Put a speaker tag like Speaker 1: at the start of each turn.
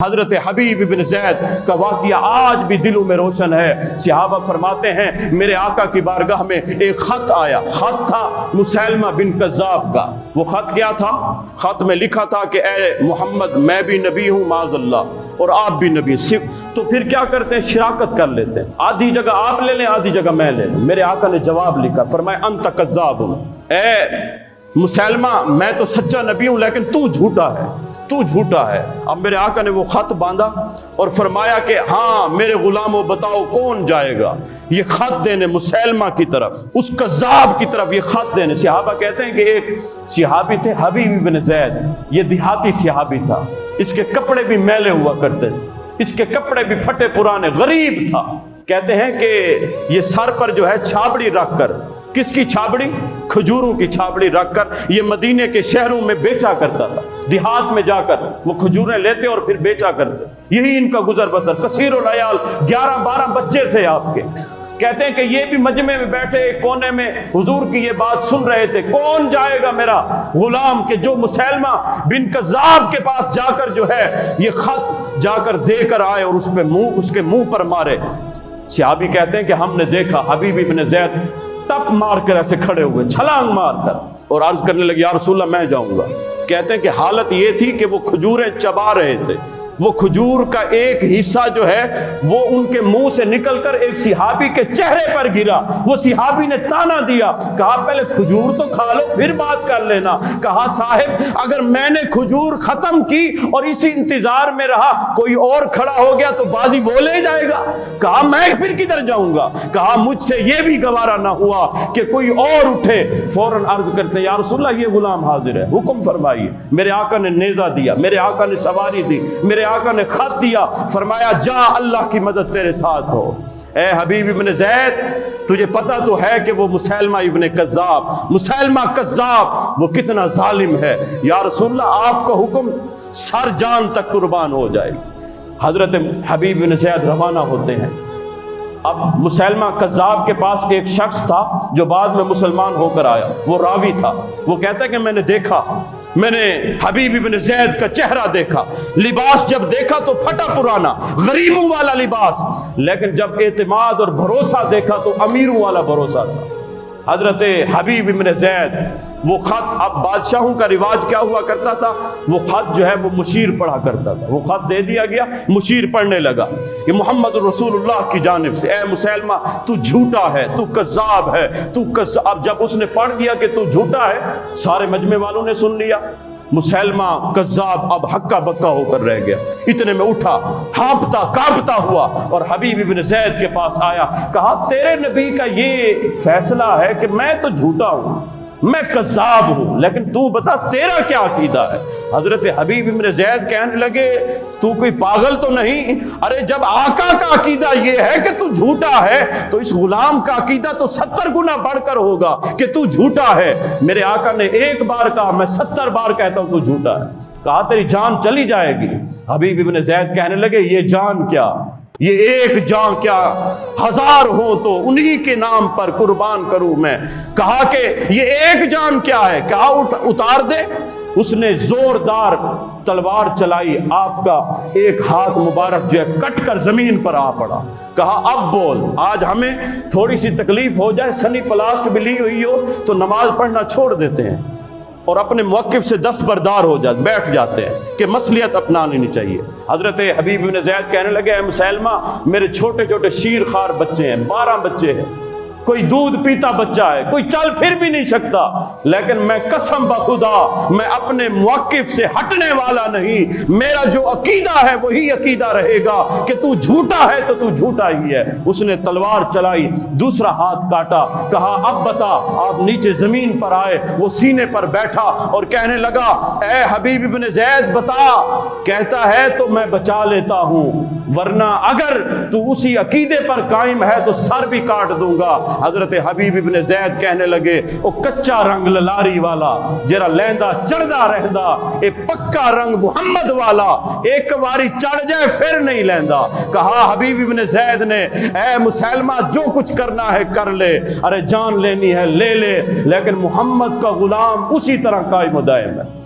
Speaker 1: حضرت حبیب بن زید کا واقعہ آج بھی دلوں میں روشن ہے۔ صحابہ فرماتے ہیں میرے آقا کی بارگاہ میں ایک خط آیا، خط تھا مسیلمہ بن کذاب کا۔ وہ خط کیا تھا؟ خط میں لکھا تھا کہ اے محمد میں بھی نبی ہوں معاذ اللہ اور آپ بھی نبی، تو پھر کیا کرتے ہیں؟ شراکت کر لیتے ہیں، آدھی جگہ آپ لے لیں آدھی جگہ میں لے لوں۔ میرے آقا نے جواب لکھا، فرمایا انت کذاب، اے مسیلمہ میں تو سچا نبی ہوں لیکن تو جھوٹا ہے، تو جھوٹا ہے۔ اب میرے آقا نے وہ خط باندھا اور فرمایا کہ ہاں میرے غلاموں بتاؤ کون جائے گا یہ خط دینے مسیلمہ کی طرف، اس کذاب کی طرف یہ خط دینے۔ صحابہ کہتے ہیں کہ ایک صحابی تھے حبیب بن زید، یہ دیہاتی صحابی تھا، اس کے کپڑے بھی میلے ہوا کرتے تھے، اس کے کپڑے بھی پھٹے پرانے، غریب تھا۔ کہتے ہیں کہ یہ سر پر جو ہے چھابڑی رکھ کر، کس کی چھابڑی؟ کھجوروں کی چھابڑی رکھ کر یہ مدینے کے شہروں میں بیچا کرتا تھا، دیہات میں جا کر وہ کھجوریں لیتے اور پھر بیچا کرتے، یہی ان کا گزر بسر۔ کثیر العیال، 11-12 بچے تھے آپ کے۔ کہتے ہیں کہ یہ بھی مجمع میں بیٹھے ایک کونے میں حضور کی یہ بات سن رہے تھے، کون جائے گا میرا غلام کہ جو مسیلمہ بن کذاب کے پاس جا کر جو ہے یہ خط جا کر دے کر آئے اور اس کے منہ پر مارے۔ صحابی کہتے ہیں کہ ہم نے دیکھا حبیب بن زید ٹپ مار کر ایسے کھڑے ہوئے، چھلانگ مار کر، اور عرض کرنے لگے یا رسول اللہ میں جاؤں گا۔ کہتے ہیں کہ حالت یہ تھی کہ وہ کھجوریں چبا رہے تھے، وہ کھجور کا ایک حصہ جو ہے وہ ان کے منہ سے نکل کر ایک صحابی کے چہرے پر گرا۔ وہ صحابی نے تانا دیا، کہا پہلے کھجور تو کھا لو پھر بات کر لینا۔ کہا صاحب اگر میں نے کھجور ختم کی اور اسی انتظار میں رہا کوئی اور کھڑا ہو گیا تو بازی وہ لے جائے گا۔ کہا میں پھر کدھر جاؤں گا؟ کہا مجھ سے یہ بھی گوارا نہ ہوا کہ کوئی اور اٹھے۔ فوراً عرض کرتے یا رسول اللہ یہ غلام حاضر ہے، حکم فرمائیے۔ میرے آقا نے نیزہ دیا، میرے آقا نے سواری دی، میرے آقا نے خط دیا، فرمایا جا اللہ کی مدد تیرے ساتھ ہو۔ اے حبیب ابن زید تجھے پتا تو ہے کہ وہ مسیلمہ ابن کذاب، مسیلمہ کذاب وہ کتنا ظالم ہے۔ یا رسول اللہ آپ کا حکم سر جان تک قربان ہو جائے۔ حضرت حبیب ابن زید روانہ ہوتے ہیں۔ اب مسیلمہ کذاب کے پاس ایک شخص تھا جو بعد میں مسلمان ہو کر آیا، وہ راوی تھا۔ وہ کہتا ہے کہ میں نے دیکھا، میں نے حبیب ابن زید کا چہرہ دیکھا، لباس جب دیکھا تو پھٹا پرانا غریبوں والا لباس، لیکن جب اعتماد اور بھروسہ دیکھا تو امیروں والا بھروسہ تھا۔ حضرت حبیب ابن زید وہ خط، اب بادشاہوں کا رواج کیا ہوا کرتا تھا، وہ خط جو ہے وہ مشیر پڑھا کرتا تھا۔ وہ خط دے دیا گیا، مشیر پڑھنے لگا کہ محمد رسول اللہ کی جانب سے اے مسیلمہ تو جھوٹا ہے، تو کذاب ہے، تو کذاب۔ اب جب اس نے پڑھ دیا کہ تو جھوٹا ہے، سارے مجمع والوں نے سن لیا۔ مسیلمہ کذاب اب ہکا بکا ہو کر رہ گیا، اتنے میں اٹھا ہانپتا کانپتا ہوا اور حبیب ابن زید کے پاس آیا، کہا تیرے نبی کا یہ فیصلہ ہے کہ میں تو جھوٹا ہوں، میں کذاب ہوں، لیکن تو بتا تیرا کیا عقیدہ ہے؟ حضرت حبیب ابن زید کہنے لگے تو کوئی پاگل تو نہیں؟ ارے جب آقا کا عقیدہ یہ ہے کہ تو جھوٹا ہے تو اس غلام کا عقیدہ تو 70 گنا بڑھ کر ہوگا کہ تو جھوٹا ہے۔ میرے آقا نے ایک بار کہا، میں 70 بار کہتا ہوں تو جھوٹا ہے۔ کہا تیری جان چلی جائے گی۔ حبیب ابن زید کہنے لگے یہ جان کیا، یہ ایک جان کیا، 1000 ہو تو انہی کے نام پر قربان کروں میں۔ کہا کہ یہ ایک جان کیا ہے؟ کہا اتار دے۔ اس نے زوردار تلوار چلائی، آپ کا ایک ہاتھ مبارک جو ہے کٹ کر زمین پر آ پڑا۔ کہا اب بول، آج ہمیں تھوڑی سی تکلیف ہو جائے، سنی پلاسٹ بھی لی ہوئی ہو تو نماز پڑھنا چھوڑ دیتے ہیں اور اپنے موقف سے دستبردار ہو جاتے، بیٹھ جاتے ہیں کہ مصلیحت اپنانی نہیں چاہیے۔ حضرت حبیب بن زید کہنے لگے اے مسیلمہ میرے چھوٹے چھوٹے شیر خوار بچے ہیں، 12 بچے ہیں، کوئی دودھ پیتا بچہ ہے، کوئی چل پھر بھی نہیں سکتا، لیکن میں قسم بخدا میں اپنے موقف سے ہٹنے والا نہیں، میرا جو عقیدہ ہے وہی عقیدہ رہے گا کہ تو جھوٹا ہے تو تو جھوٹا ہی ہے۔ اس نے تلوار چلائی، دوسرا ہاتھ کاٹا، کہا اب بتا۔ آپ نیچے زمین پر آئے، وہ سینے پر بیٹھا اور کہنے لگا اے حبیب ابن زید بتا، کہتا ہے تو میں بچا لیتا ہوں، ورنہ اگر تو اسی عقیدے پر قائم ہے تو سر بھی کاٹ دوں گا۔ حضرت حبیب ابن زید کہنے لگے او کچا رنگ للاری والا جرا لیندا چڑھدا رہندا، اے پکا رنگ محمد والا ایک واری چڑھ جائے پھر نہیں لیندا۔ کہا حبیب ابن زید نے اے مسیلمہ جو کچھ کرنا ہے کر لے، ارے جان لینی ہے لے لے، لیکن محمد کا غلام اسی طرح قائم و دائم ہے۔